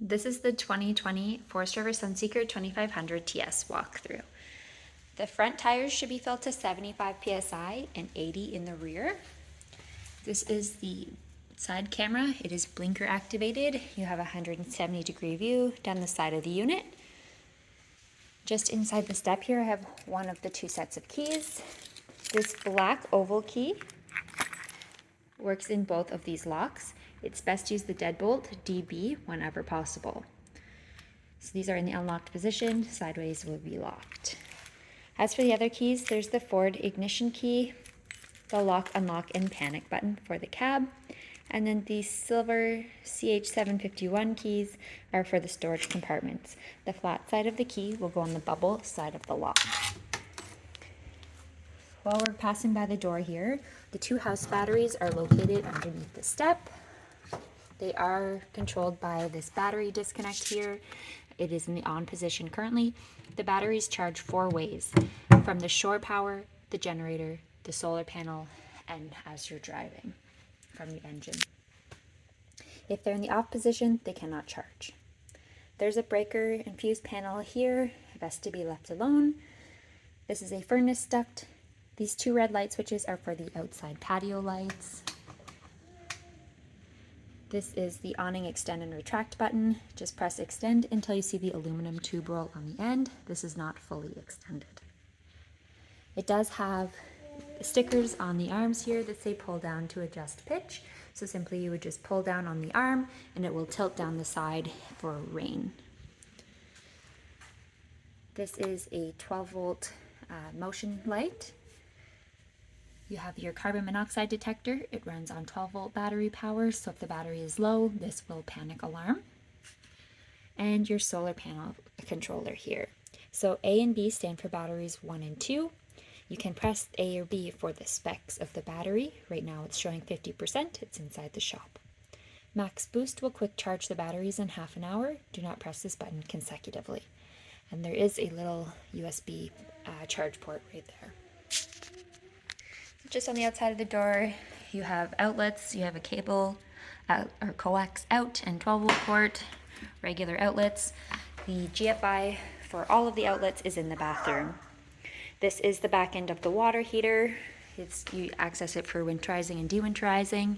This is the 2020 Forest River Sunseeker 2500 TS walkthrough. The front tires should be filled to 75 psi and 80 in the rear. This is the side camera. It is blinker activated. You have a 170-degree view down the side of the unit. Just inside the step here, I have one of the two sets of keys. This black oval key works in both of these locks. It's best to use the deadbolt DB whenever possible. So these are in the unlocked position, sideways will be locked. As for the other keys, there's the Ford ignition key, the lock, unlock, and panic button for the cab, and then the silver CH751 keys are for the storage compartments. The flat side of the key will go on the bubble side of the lock. While we're passing by the door here, the two house batteries are located underneath the step. They are controlled by this battery disconnect here. It is in the on position currently. The batteries charge 4 ways, from the shore power, the generator, the solar panel, and as you're driving from the engine. If they're in the off position, they cannot charge. There's a breaker and fuse panel here, best to be left alone. This is a furnace duct. These two red light switches are for the outside patio lights. This is the awning extend and retract button. Just press extend until you see the aluminum tube roll on the end. This is not fully extended. It does have stickers on the arms here that say pull down to adjust pitch. So simply you would just pull down on the arm and it will tilt down the side for rain. This is a 12-volt motion light. You have your carbon monoxide detector. It runs on 12-volt battery power, so if the battery is low, this will panic alarm. And your solar panel controller here. So A and B stand for batteries 1 and 2. You can press A or B for the specs of the battery. Right now it's showing 50%. It's inside the shop. Max boost will quick charge the batteries in half an hour. Do not press this button consecutively. And there is a little USB charge port right there. Just on the outside of the door, you have outlets. You have a cable out, or coax out, and 12-volt port, regular outlets. The GFI for all of the outlets is in the bathroom. This is the back end of the water heater. You access it for winterizing and dewinterizing.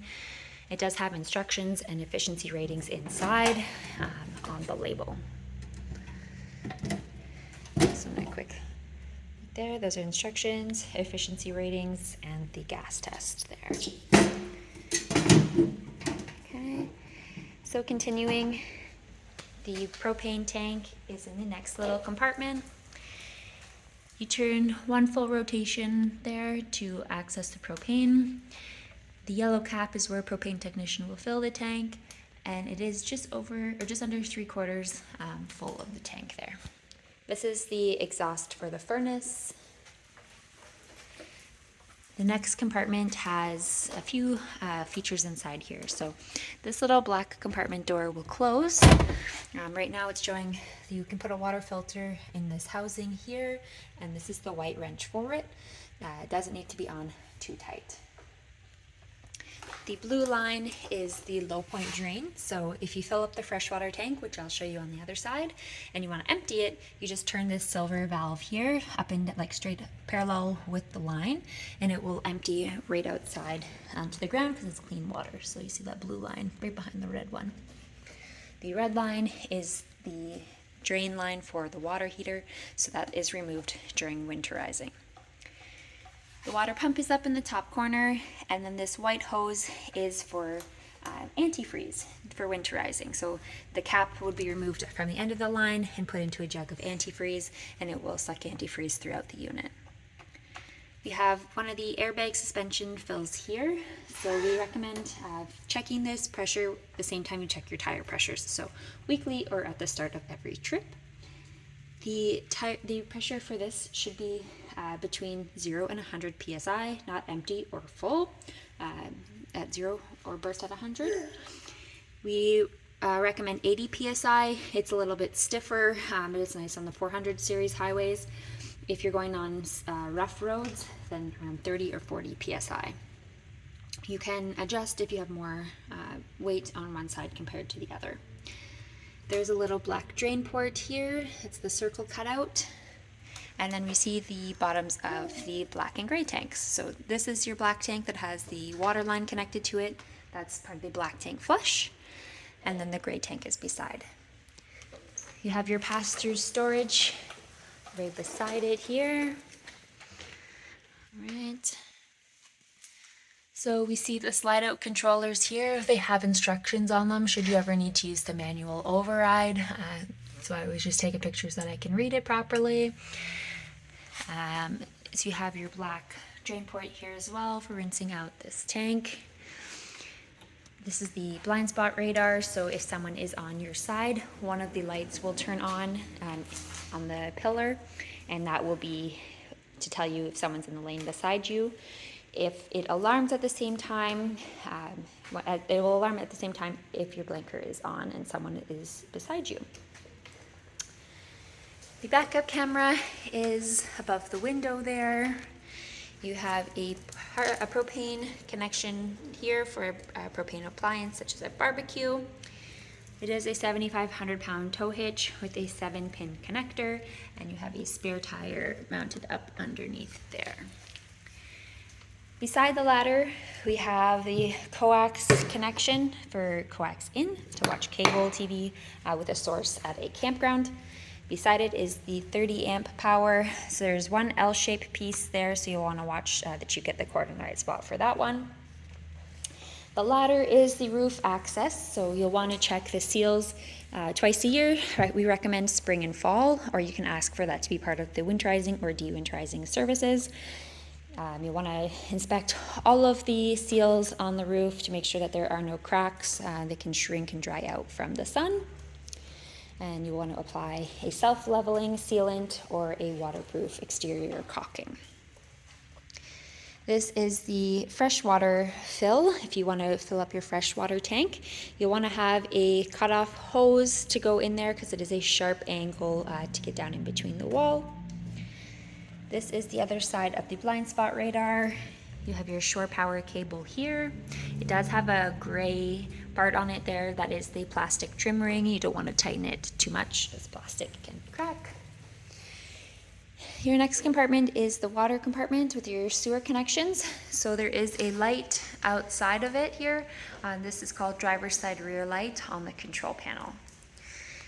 It does have instructions and efficiency ratings inside on the label. So a quick there, those are instructions, efficiency ratings, and the gas test there. Okay, so continuing, the propane tank is in the next little compartment. You turn one full rotation there to access the propane. The yellow cap is where a propane technician will fill the tank, and it is just over, or just under 3/4 full of the tank there. This is the exhaust for the furnace. The next compartment has a few features inside here. So this little black compartment door will close. Right now it's showing you can put a water filter in this housing here, and this is the white wrench for it. It doesn't need to be on too tight. The blue line is the low point drain. So if you fill up the freshwater tank, which I'll show you on the other side, and you want to empty it, you just turn this silver valve here up and like straight parallel with the line, and it will empty right outside to the ground because it's clean water. So you see that blue line right behind the red one. The red line is the drain line for the water heater, so that is removed during winterizing. The water pump is up in the top corner, and then this white hose is for antifreeze for winterizing. So the cap would be removed from the end of the line and put into a jug of antifreeze, and it will suck antifreeze throughout the unit. We have one of the airbag suspension fills here, so we recommend checking this pressure the same time you check your tire pressures, so weekly or at the start of every trip. The pressure for this should be between 0 and 100 psi, not empty or full, at 0 or burst at 100. We recommend 80 psi. It's a little bit stiffer, but it's nice on the 400 series highways. If you're going on rough roads, then around 30 or 40 psi. You can adjust if you have more weight on one side compared to the other. There's a little black drain port here. It's the circle cutout. And then we see the bottoms of the black and gray tanks. So this is your black tank that has the water line connected to it. That's part of the black tank flush. And then the gray tank is beside. You have your pass-through storage right beside it here. All right. So we see the slide out controllers here. They have instructions on them should you ever need to use the manual override. So I always just take a picture so that I can read it properly. So you have your black drain port here as well for rinsing out this tank. This is the blind spot radar, so if someone is on your side, one of the lights will turn on the pillar, and that will be to tell you if someone's in the lane beside you. If it alarms at the same time, it will alarm at the same time if your blinker is on and someone is beside you. The backup camera is above the window there. You have a propane connection here for a propane appliance such as a barbecue. It is a 7,500 pound tow hitch with a 7-pin connector, and you have a spare tire mounted up underneath there. Beside the ladder, we have the coax connection for coax in to watch cable TV with a source at a campground. Beside it is the 30 amp power. So there's one L-shaped piece there, so you'll want to watch that you get the cord in the right spot for that one. The ladder is the roof access, so you'll want to check the seals twice a year. We recommend spring and fall, or you can ask for that to be part of the winterizing or de-winterizing services. You want to inspect all of the seals on the roof to make sure that there are no cracks. They can shrink and dry out from the sun. And you want to apply a self-leveling sealant or a waterproof exterior caulking. This is the freshwater fill. If you want to fill up your freshwater tank, you'll want to have a cutoff hose to go in there because it is a sharp angle to get down in between the wall. This is the other side of the blind spot radar. You have your shore power cable here. It does have a gray part on it there. That is the plastic trim ring. You don't want to tighten it too much as plastic can crack. Your next compartment is the water compartment with your sewer connections. So there is a light outside of it here. This is called driver's side rear light on the control panel.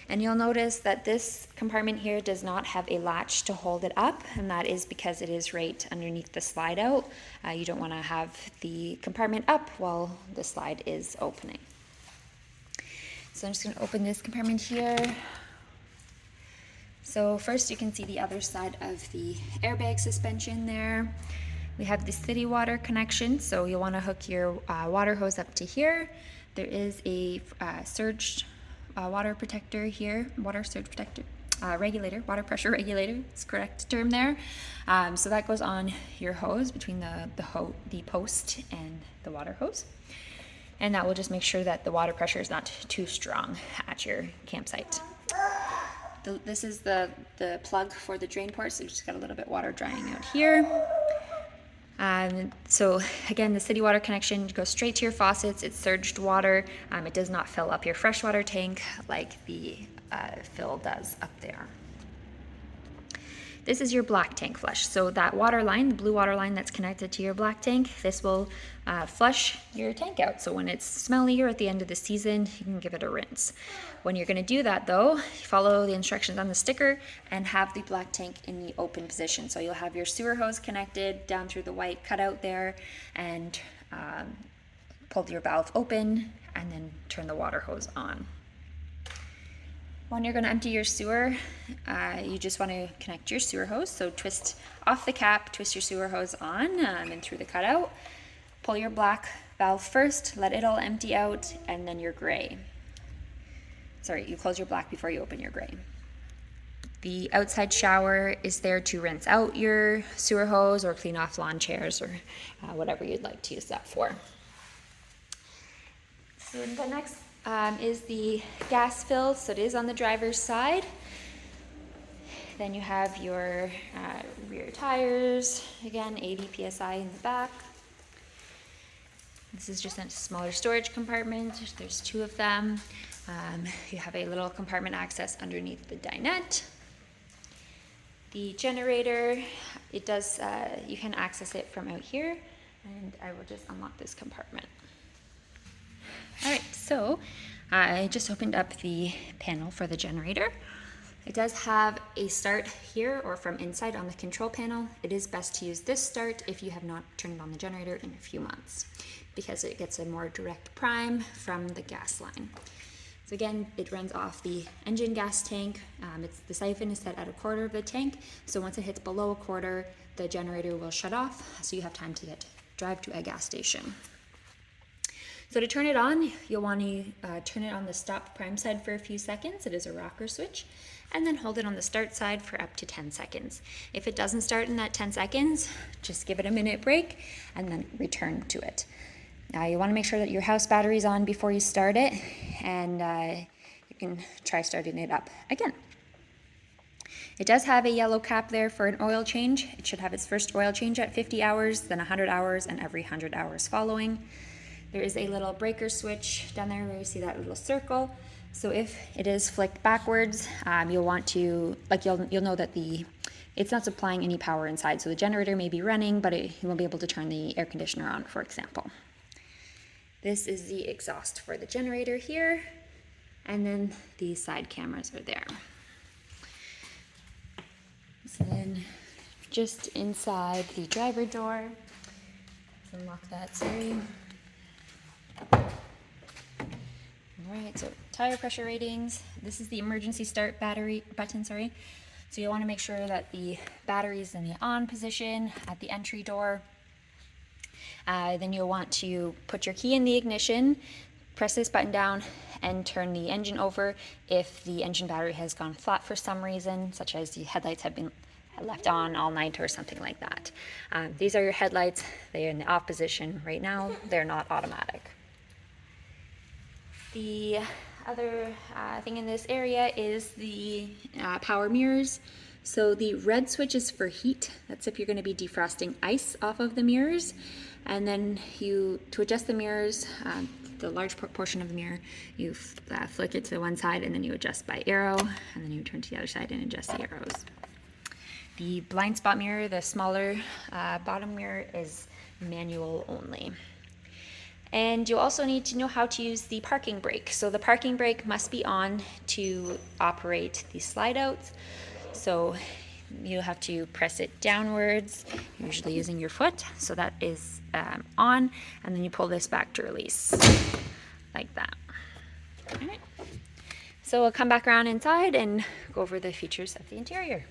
And you'll notice that this compartment here does not have a latch to hold it up, and that is because it is right underneath the slide out. You don't want to have the compartment up while the slide is opening. So I'm just going to open this compartment here. So first you can see the other side of the airbag suspension there. We have the city water connection, so you'll want to hook your water hose up to here. There is a surge water protector here, water surge protector, regulator, water pressure regulator, is the correct term there. So that goes on your hose between the post and the water hose. And that will just make sure that the water pressure is not too strong at your campsite. This is the plug for the drain port, so you just got a little bit of water drying out here. So again, the city water connection goes straight to your faucets. It's surged water. It does not fill up your freshwater tank like the fill does up there. This is your black tank flush. So that water line, the blue water line that's connected to your black tank, this will flush your tank out. So when it's smelly or at the end of the season, you can give it a rinse. When you're gonna do that though, follow the instructions on the sticker and have the black tank in the open position. So you'll have your sewer hose connected down through the white cutout there, and pull your valve open and then turn the water hose on. When you're going to empty your sewer, you just want to connect your sewer hose. So twist off the cap, twist your sewer hose on and through the cutout. Pull your black valve first, let it all empty out, and then your gray. Sorry, you close your black before you open your gray. The outside shower is there to rinse out your sewer hose or clean off lawn chairs or whatever you'd like to use that for. So the next is the gas fill, so it is on the driver's side. Then you have your rear tires, again 80 psi in the back. This is just a smaller storage compartment. There's two of them. You have a little compartment access underneath the dinette. The generator, it does, you can access it from out here, and I will just unlock this compartment. All right, so I just opened up the panel for the generator. It does have a start here or from inside on the control panel. It is best to use this start if you have not turned on the generator in a few months, because it gets a more direct prime from the gas line. So again, it runs off the engine gas tank. The siphon is set at 1/4 of the tank, so once it hits below 1/4, the generator will shut off, so you have time to drive to a gas station. So to turn it on, you'll want to turn it on the stop prime side for a few seconds. It is a rocker switch, and then hold it on the start side for up to 10 seconds. If it doesn't start in that 10 seconds, just give it a minute break and then return to it. Now you want to make sure that your house battery is on before you start it, and you can try starting it up again. It does have a yellow cap there for an oil change. It should have its first oil change at 50 hours, then 100 hours, and every 100 hours following. There is a little breaker switch down there where you see that little circle. So if it is flicked backwards, you'll want to, you'll know that it's not supplying any power inside. So the generator may be running, but you won't be able to turn the air conditioner on, for example. This is the exhaust for the generator here, and then the side cameras are there. So then just inside the driver door, let's unlock that, sorry. Alright, so tire pressure ratings. This is the emergency start button. So you'll want to make sure that the battery is in the on position at the entry door. Then you'll want to put your key in the ignition, press this button down, and turn the engine over if the engine battery has gone flat for some reason, such as the headlights have been left on all night or something like that. These are your headlights. They are in the off position right now. They're not automatic. The other thing in this area is the power mirrors. So the red switch is for heat. That's if you're going to be defrosting ice off of the mirrors. And then to adjust the mirrors, the large portion of the mirror, you flick it to one side, and then you adjust by arrow, and then you turn to the other side and adjust the arrows. The blind spot mirror, the smaller bottom mirror, is manual only. And you also need to know how to use the parking brake. So the parking brake must be on to operate the slide outs. So you have to press it downwards, usually using your foot. So that is on, and then you pull this back to release, like that. All right. So we'll come back around inside and go over the features of the interior.